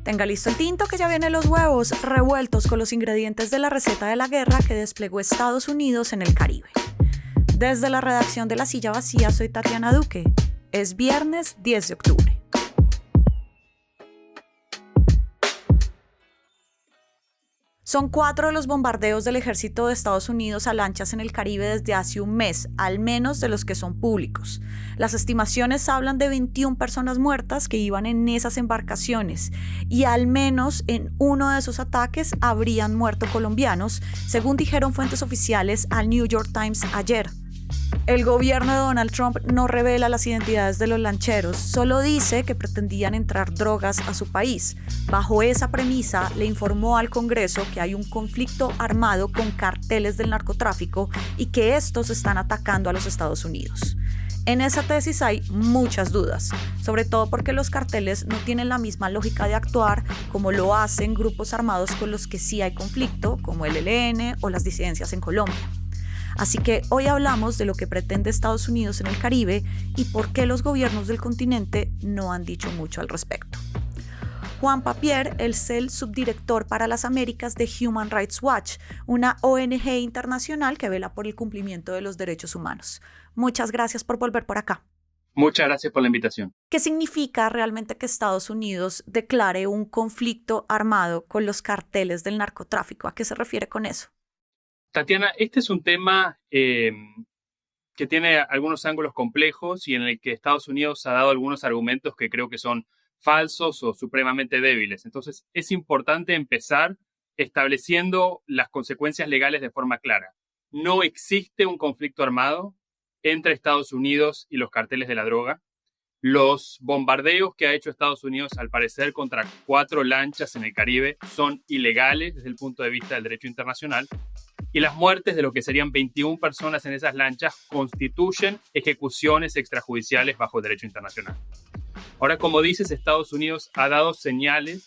Tenga listo el tinto que ya vienen los huevos revueltos con los ingredientes de la receta de la guerra que desplegó Estados Unidos en el Caribe. Desde la redacción de La Silla Vacía soy Tatiana Duque. Es viernes 10 de octubre. Son 4 los bombardeos del ejército de Estados Unidos a lanchas en el Caribe desde hace un mes, al menos de los que son públicos. Las estimaciones hablan de 21 personas muertas que iban en esas embarcaciones y al menos en uno de esos ataques habrían muerto colombianos, según dijeron fuentes oficiales al New York Times ayer. El gobierno de Donald Trump no revela las identidades de los lancheros, solo dice que pretendían entrar drogas a su país. Bajo esa premisa, le informó al Congreso que hay un conflicto armado con carteles del narcotráfico y que estos están atacando a los Estados Unidos. En esa tesis hay muchas dudas, sobre todo porque los carteles no tienen la misma lógica de actuar como lo hacen grupos armados con los que sí hay conflicto, como el ELN o las disidencias en Colombia. Así que hoy hablamos de lo que pretende Estados Unidos en el Caribe y por qué los gobiernos del continente no han dicho mucho al respecto. Juan Papier es el subdirector para las Américas de Human Rights Watch, una ONG internacional que vela por el cumplimiento de los derechos humanos. Muchas gracias por volver por acá. Muchas gracias por la invitación. ¿Qué significa realmente que Estados Unidos declare un conflicto armado con los carteles del narcotráfico? ¿A qué se refiere con eso? Tatiana, este es un tema que tiene algunos ángulos complejos y en el que Estados Unidos ha dado algunos argumentos que creo que son falsos o supremamente débiles. Entonces, es importante empezar estableciendo las consecuencias legales de forma clara. No existe un conflicto armado entre Estados Unidos y los carteles de la droga. Los bombardeos que ha hecho Estados Unidos, al parecer, contra 4 lanchas en el Caribe son ilegales desde el punto de vista del derecho internacional. Y las muertes de lo que serían 21 personas en esas lanchas constituyen ejecuciones extrajudiciales bajo el derecho internacional. Ahora, como dices, Estados Unidos ha dado señales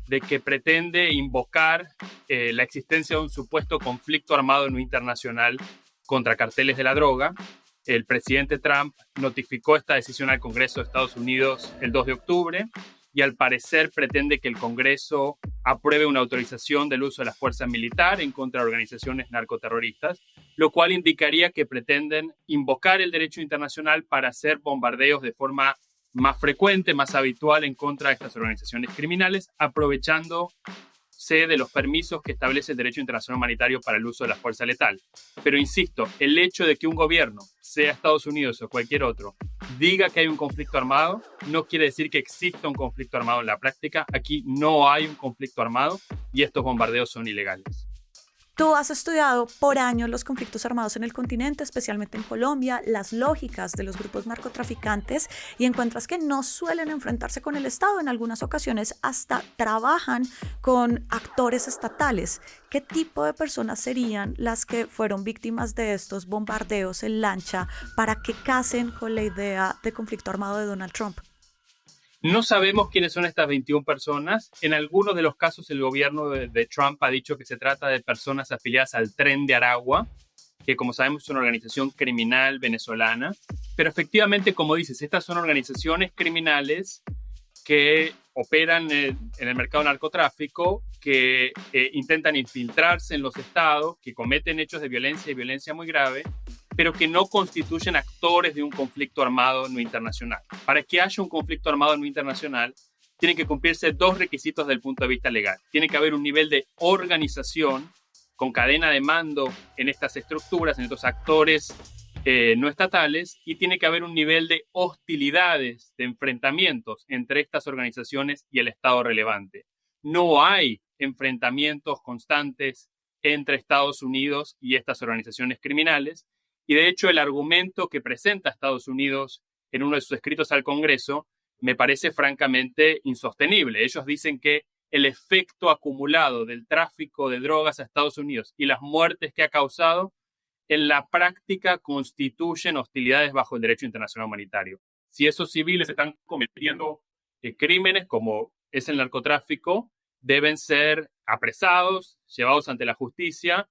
de que pretende invocar la existencia de un supuesto conflicto armado no internacional contra carteles de la droga. El presidente Trump notificó esta decisión al Congreso de Estados Unidos el 2 de octubre y al parecer pretende que el Congreso apruebe una autorización del uso de la fuerza militar en contra de organizaciones narcoterroristas, lo cual indicaría que pretenden invocar el derecho internacional para hacer bombardeos de forma más frecuente, más habitual en contra de estas organizaciones criminales, aprovechándose de los permisos que establece el derecho internacional humanitario para el uso de la fuerza letal. Pero insisto, el hecho de que un gobierno, sea Estados Unidos o cualquier otro, diga que hay un conflicto armado, no quiere decir que exista un conflicto armado en la práctica. Aquí no hay un conflicto armado y estos bombardeos son ilegales. Tú has estudiado por años los conflictos armados en el continente, especialmente en Colombia, las lógicas de los grupos narcotraficantes y encuentras que no suelen enfrentarse con el Estado. En algunas ocasiones hasta trabajan con actores estatales. ¿Qué tipo de personas serían las que fueron víctimas de estos bombardeos en lancha para que casen con la idea de conflicto armado de Donald Trump? No sabemos quiénes son estas 21 personas. En algunos de los casos el gobierno de Trump ha dicho que se trata de personas afiliadas al Tren de Aragua, que como sabemos es una organización criminal venezolana. Pero efectivamente, como dices, estas son organizaciones criminales que operan en el mercado narcotráfico, que intentan infiltrarse en los estados, que cometen hechos de violencia y violencia muy grave, pero que no constituyen actores de un conflicto armado no internacional. Para que haya un conflicto armado no internacional, tienen que cumplirse 2 requisitos desde el punto de vista legal. Tiene que haber un nivel de organización con cadena de mando en estas estructuras, en estos actores no estatales, y tiene que haber un nivel de hostilidades, de enfrentamientos entre estas organizaciones y el Estado relevante. No hay enfrentamientos constantes entre Estados Unidos y estas organizaciones criminales. Y de hecho el argumento que presenta Estados Unidos en uno de sus escritos al Congreso me parece francamente insostenible. Ellos dicen que el efecto acumulado del tráfico de drogas a Estados Unidos y las muertes que ha causado en la práctica constituyen hostilidades bajo el derecho internacional humanitario. Si esos civiles están cometiendo crímenes como es el narcotráfico, deben ser apresados, llevados ante la justicia,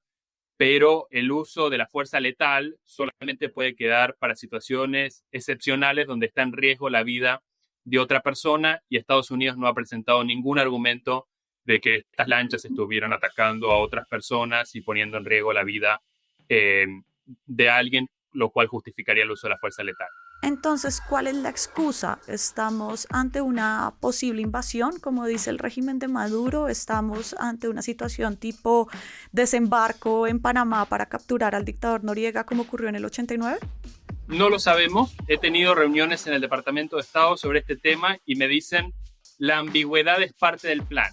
pero el uso de la fuerza letal solamente puede quedar para situaciones excepcionales donde está en riesgo la vida de otra persona y Estados Unidos no ha presentado ningún argumento de que estas lanchas estuvieran atacando a otras personas y poniendo en riesgo la vida de alguien, lo cual justificaría el uso de la fuerza letal. Entonces, ¿cuál es la excusa? ¿Estamos ante una posible invasión, como dice el régimen de Maduro? ¿Estamos ante una situación tipo desembarco en Panamá para capturar al dictador Noriega, como ocurrió en el 89? No lo sabemos. He tenido reuniones en el Departamento de Estado sobre este tema y me dicen la ambigüedad es parte del plan.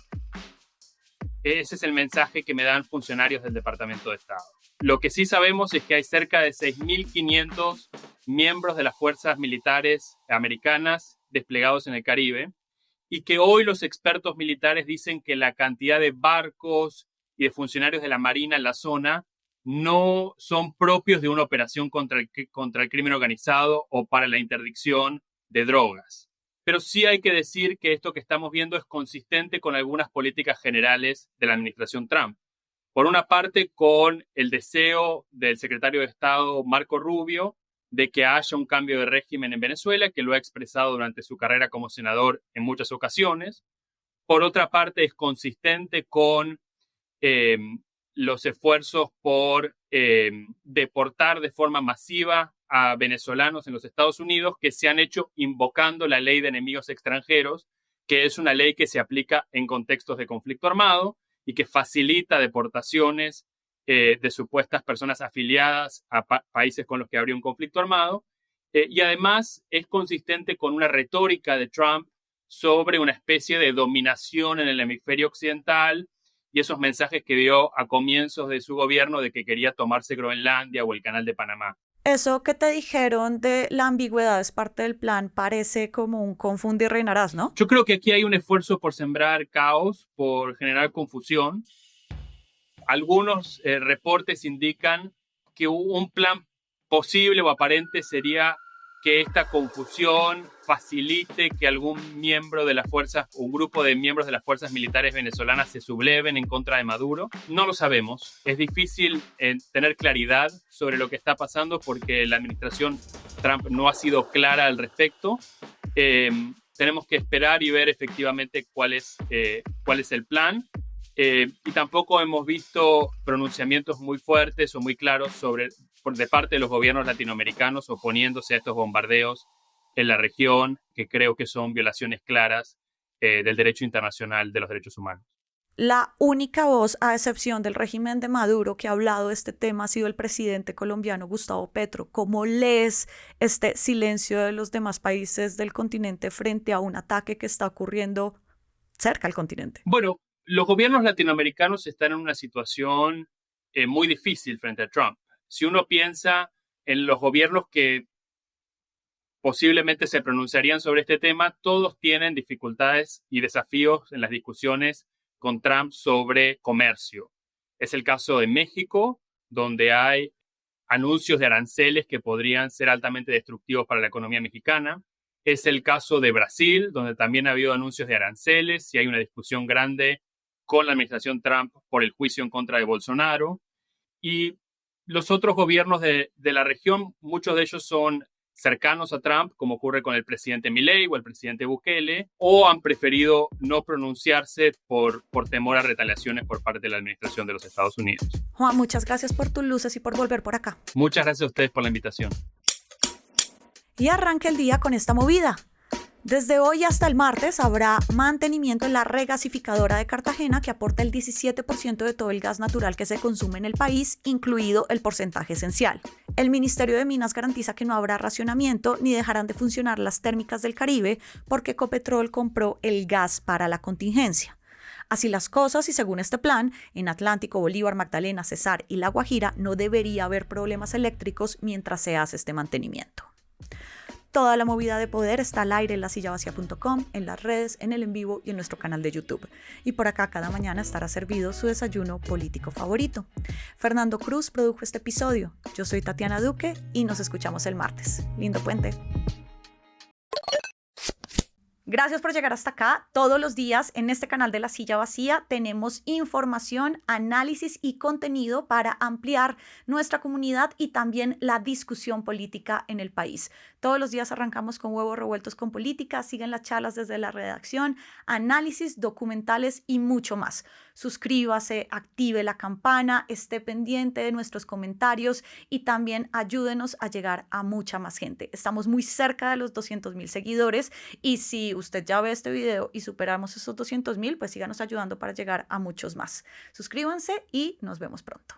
Ese es el mensaje que me dan funcionarios del Departamento de Estado. Lo que sí sabemos es que hay cerca de 6.500 miembros de las fuerzas militares americanas desplegados en el Caribe y que hoy los expertos militares dicen que la cantidad de barcos y de funcionarios de la Marina en la zona no son propios de una operación contra el crimen organizado o para la interdicción de drogas. Pero sí hay que decir que esto que estamos viendo es consistente con algunas políticas generales de la administración Trump. Por una parte, con el deseo del secretario de Estado Marco Rubio de que haya un cambio de régimen en Venezuela, que lo ha expresado durante su carrera como senador en muchas ocasiones. Por otra parte, es consistente con los esfuerzos por deportar de forma masiva a venezolanos en los Estados Unidos que se han hecho invocando la ley de enemigos extranjeros, que es una ley que se aplica en contextos de conflicto armado y que facilita deportaciones de supuestas personas afiliadas a países con los que habría un conflicto armado. Y además es consistente con una retórica de Trump sobre una especie de dominación en el hemisferio occidental y esos mensajes que dio a comienzos de su gobierno de que quería tomarse Groenlandia o el Canal de Panamá. Eso que te dijeron de la ambigüedad es parte del plan, parece como un confundir y reinarás, ¿no? Yo creo que aquí hay un esfuerzo por sembrar caos, por generar confusión. Algunos reportes indican que un plan posible o aparente sería que esta confusión facilite que algún miembro de las fuerzas, un grupo de miembros de las fuerzas militares venezolanas se subleven en contra de Maduro. No lo sabemos. Es difícil tener claridad sobre lo que está pasando porque la administración Trump no ha sido clara al respecto. Tenemos que esperar y ver efectivamente cuál es el plan. Y tampoco hemos visto pronunciamientos muy fuertes o muy claros de parte de los gobiernos latinoamericanos oponiéndose a estos bombardeos en la región, que creo que son violaciones claras del derecho internacional de los derechos humanos. La única voz, a excepción del régimen de Maduro, que ha hablado de este tema ha sido el presidente colombiano Gustavo Petro. ¿Cómo lees este silencio de los demás países del continente frente a un ataque que está ocurriendo cerca al continente? Bueno, los gobiernos latinoamericanos están en una situación muy difícil frente a Trump. Si uno piensa en los gobiernos que posiblemente se pronunciarían sobre este tema, todos tienen dificultades y desafíos en las discusiones con Trump sobre comercio. Es el caso de México, donde hay anuncios de aranceles que podrían ser altamente destructivos para la economía mexicana. Es el caso de Brasil, donde también ha habido anuncios de aranceles y hay una discusión grande con la administración Trump por el juicio en contra de Bolsonaro. Y los otros gobiernos de la región, muchos de ellos son cercanos a Trump, como ocurre con el presidente Milei o el presidente Bukele, o han preferido no pronunciarse por temor a retaliaciones por parte de la administración de los Estados Unidos. Juan, muchas gracias por tus luces y por volver por acá. Muchas gracias a ustedes por la invitación. Y arranca el día con esta movida. Desde hoy hasta el martes habrá mantenimiento en la regasificadora de Cartagena, que aporta el 17% de todo el gas natural que se consume en el país, incluido el porcentaje esencial. El Ministerio de Minas garantiza que no habrá racionamiento ni dejarán de funcionar las térmicas del Caribe porque Ecopetrol compró el gas para la contingencia. Así las cosas y según este plan, en Atlántico, Bolívar, Magdalena, Cesar y La Guajira no debería haber problemas eléctricos mientras se hace este mantenimiento. Toda la movida de poder está al aire en lasillavacia.com, en las redes, en el en vivo y en nuestro canal de YouTube. Y por acá cada mañana estará servido su desayuno político favorito. Fernando Cruz produjo este episodio. Yo soy Tatiana Duque y nos escuchamos el martes. Lindo puente. Gracias por llegar hasta acá. Todos los días en este canal de La Silla Vacía tenemos información, análisis y contenido para ampliar nuestra comunidad y también la discusión política en el país. Todos los días arrancamos con huevos revueltos con política, siguen las charlas desde la redacción, análisis, documentales y mucho más. Suscríbase, active la campana, esté pendiente de nuestros comentarios y también ayúdenos a llegar a mucha más gente. Estamos muy cerca de los 200,000 seguidores y si usted ya ve este video y superamos esos 200,000, pues síganos ayudando para llegar a muchos más. Suscríbanse y nos vemos pronto.